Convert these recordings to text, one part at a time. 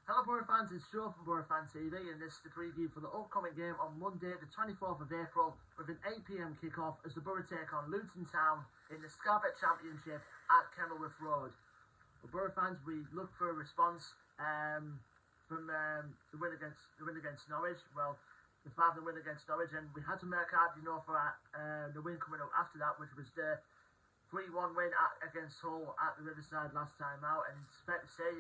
Hello Boro fans, it's Joe from Boro Fan TV and this is the preview for the upcoming game on Monday the 24th of April with an 8 PM kick-off as the Boro take on Luton Town in the Scarbet Championship at Kenilworth Road. For Boro fans, we look for a response from the win against Norwich. Well, the 5-0 win against Norwich, and we had to work hard, for the win coming up after that, which was the 3-1 win against Hull at the Riverside last time out. And it's fair to say,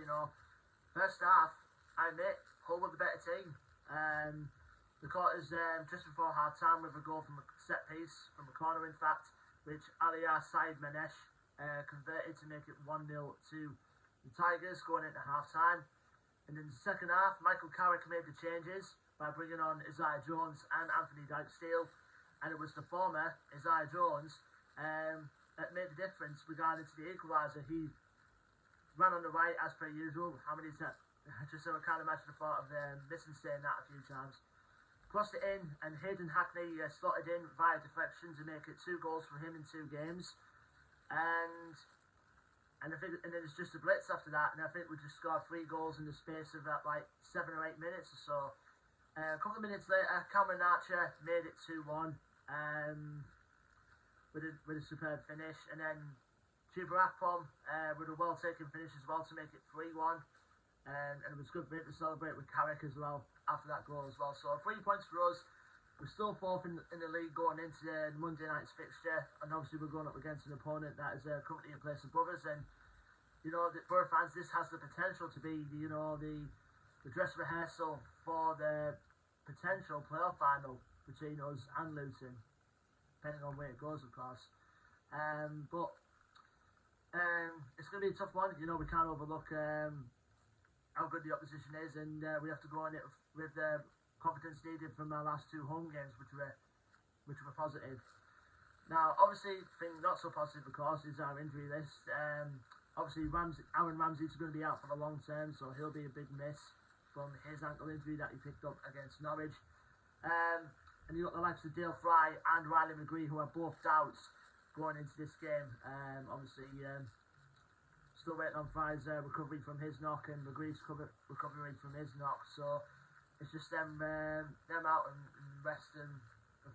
first half, I admit, Hull were the better team. The quarters just before half time with a goal from a set piece, from a corner in fact, which Alias Said Manesh converted to make it 1-0 to the Tigers going into half time. And in the second half, Michael Carrick made the changes by bringing on Isaiah Jones and Anthony Dyke-Steele. And it was the former, Isaiah Jones, that made the difference regarding to the equaliser. He ran on the right as per usual. How many is that? Just so I can't imagine the thought of missing saying that a few times. Crossed it in, and Hayden Hackney slotted in via deflection to make it 2 goals for him in 2 games. And I think, and then it's just a blitz after that, and I think we just scored 3 goals in the space of like 7 or 8 minutes or so. A couple of minutes later, Cameron Archer made it 2-1 with a superb finish, and then Chuba Akpom with a well-taken finish as well to make it 3-1. And it was good for him to celebrate with Carrick as well after that goal as well. So 3 points for us. We're still 4th in the league going into the Monday night's fixture, and obviously we're going up against an opponent that is currently in place above us. And the Boro fans, this has the potential to be the dress rehearsal for the potential playoff final between us and Luton, depending on where it goes, of course. But it's going to be a tough one. We can't overlook how good the opposition is, and we have to go on it with confidence needed from our last 2 home games, which were positive. Now, obviously, the thing not so positive, of course, is our injury list. Obviously, Aaron Ramsey's going to be out for the long term, so he'll be a big miss from his ankle injury that he picked up against Norwich. And you've got the likes of Dale Fry and Riley McGree, who are both doubts going into this game. Obviously, still waiting on Fry's recovery from his knock and McGree's recovery from his knock. So it's just them out and rest and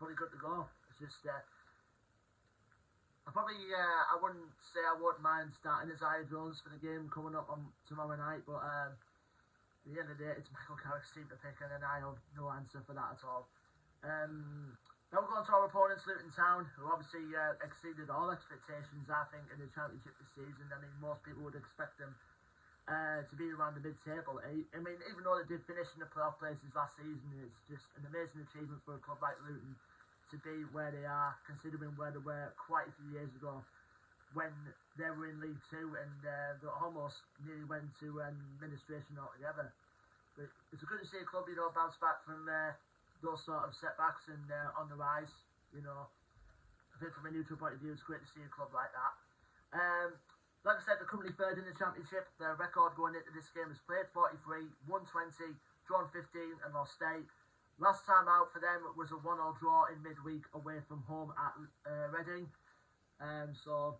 fully good to go. It's just I wouldn't say I wouldn't mind starting Isaiah Jones for the game coming up on tomorrow night, but at the end of the day, it's Michael Carrick's team to pick, and I have no answer for that at all. Now we're going to our opponents, Luton Town, who obviously exceeded all expectations, I think, in the Championship this season. I mean, most people would expect them to be around the mid-table. I mean, even though they did finish in the playoff places last season, it's just an amazing achievement for a club like Luton to be where they are, considering where they were quite a few years ago when they were in League 2 and they almost nearly went to administration altogether. But it's good to see a club, bounce back from those sort of setbacks and on the rise. I think from a neutral point of view, it's great to see a club like that. Like I said, they're currently 3rd in the Championship. Their record going into this game is played 43, won 20, drawn 15 and lost 8. Last time out for them was a 1-1 draw in midweek away from home at Reading. So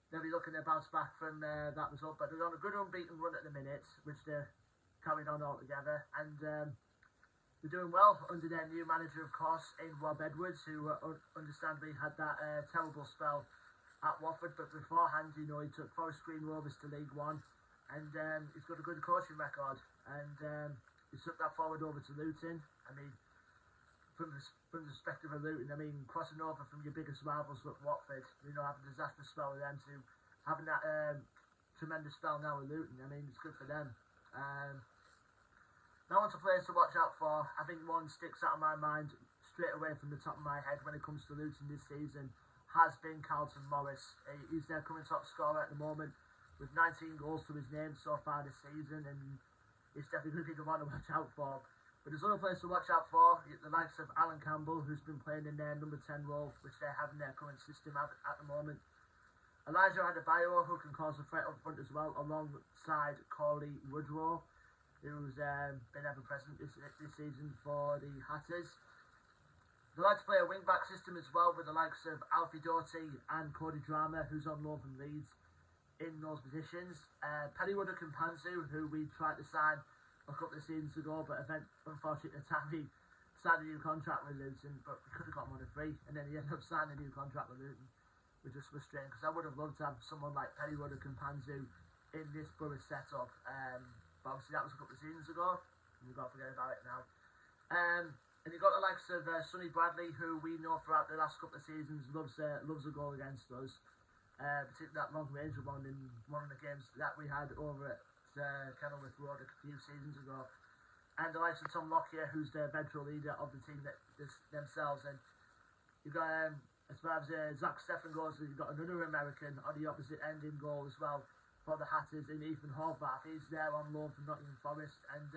they'll be looking to bounce back from that result. But they're on a good unbeaten run at the minute, which they're carrying on altogether. And they're doing well under their new manager, of course, in Rob Edwards, who understandably had that terrible spell at Watford, but beforehand, he took Forest Green Rovers to League 1, and he's got a good coaching record, and he took that forward over to Luton. I mean, from the perspective of Luton, I mean, crossing over from your biggest rivals with Watford, having a disastrous spell with them, to having that tremendous spell now with Luton, I mean, it's good for them. Now on to players to watch out for. I think one sticks out of my mind straight away from the top of my head when it comes to Luton this season has been Carlton Morris. He's their current top scorer at the moment with 19 goals to his name so far this season, and he's definitely going to be the one to watch out for. But there's other players to watch out for, the likes of Alan Campbell, who's been playing in their number 10 role, which they have in their current system at the moment. Elijah Adebayo, who can cause a threat up front as well, alongside Corey Woodrow, who's been ever present this season for the Hatters. They like to play a wing-back system as well with the likes of Alfie Doughty and Cody Drama, who's on loan from Leeds. in those positions. Periwood Kimpanzu, who we tried to sign a couple of seasons ago, but unfortunately at the time he signed a new contract with Luton, but we could have got him on a free, and then he ended up signing a new contract with Luton, which is frustrating because I would have loved to have someone like Pennywood or Campanzu in this Boro setup, but obviously that was a couple of seasons ago, and we've got to forget about it now. And you've got the likes of Sonny Bradley, who we know throughout the last couple of seasons loves a goal against us, particularly that long range one in one of the games that we had over at Kenilworth Road a few seasons ago. And the likes of Tom Lockyer, who's the veteran leader of the team themselves. And you've got, as far as Zach Steffen goes, you've got another American on the opposite end in goal as well for the Hatters in Ethan Horvath. He's there on loan from Nottingham Forest, and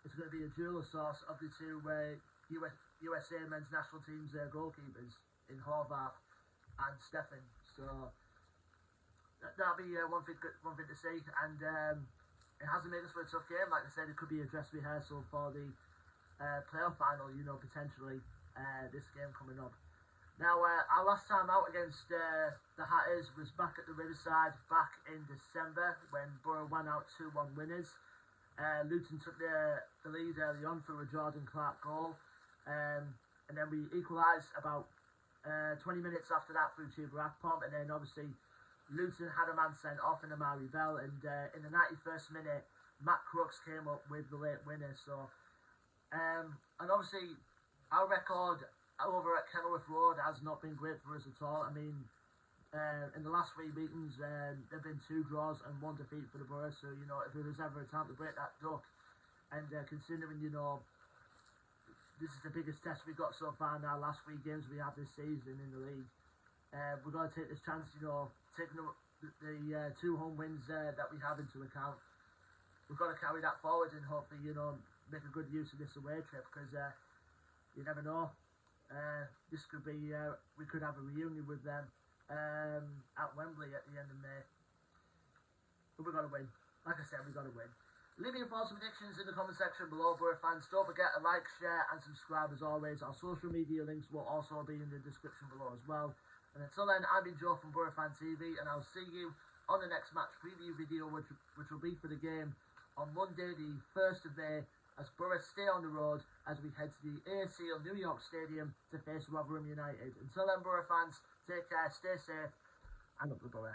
it's going to be a dual source of the two USA men's national team's goalkeepers in Horvath and Steffen. So that'll be one thing to see, and it hasn't made us for a tough game. Like I said, it could be a dress rehearsal for the playoff final, potentially this game coming up. Now, our last time out against the Hatters was back at the Riverside back in December when Boro went out 2-1 winners. Luton took the lead early on through a Jordan Clark goal, and then we equalised about 20 minutes after that through Chuba Akpom, and then obviously Luton had a man sent off in Amari Bell, and in the 91st minute, Matt Crooks came up with the late winner. So, and obviously, our record over at Kenilworth Road has not been great for us at all. I mean, in the last 3 meetings, there have been 2 draws and 1 defeat for the Boro. So, if there was ever a time to break that duck, and considering, this is the biggest test we've got so far in our last 3 games we have this season in the league. We're going to take this chance, taking the 2 home wins that we have into account. We've got to carry that forward and hopefully, make a good use of this away trip, because you never know. This could be, we could have a reunion with them at Wembley at the end of May. But we've got to win. Like I said, we've got to win. Leave your thoughts and predictions in the comment section below, Boro fans. Don't forget to like, share and subscribe as always. Our social media links will also be in the description below as well. And until then, I've been Joe from Boro Fan TV, and I'll see you on the next match preview video, which will be for the game on Monday, the 1st of May, as Boro stay on the road as we head to the ACL New York Stadium to face Rotherham United. Until then, Boro fans, take care, stay safe, and up the Boro.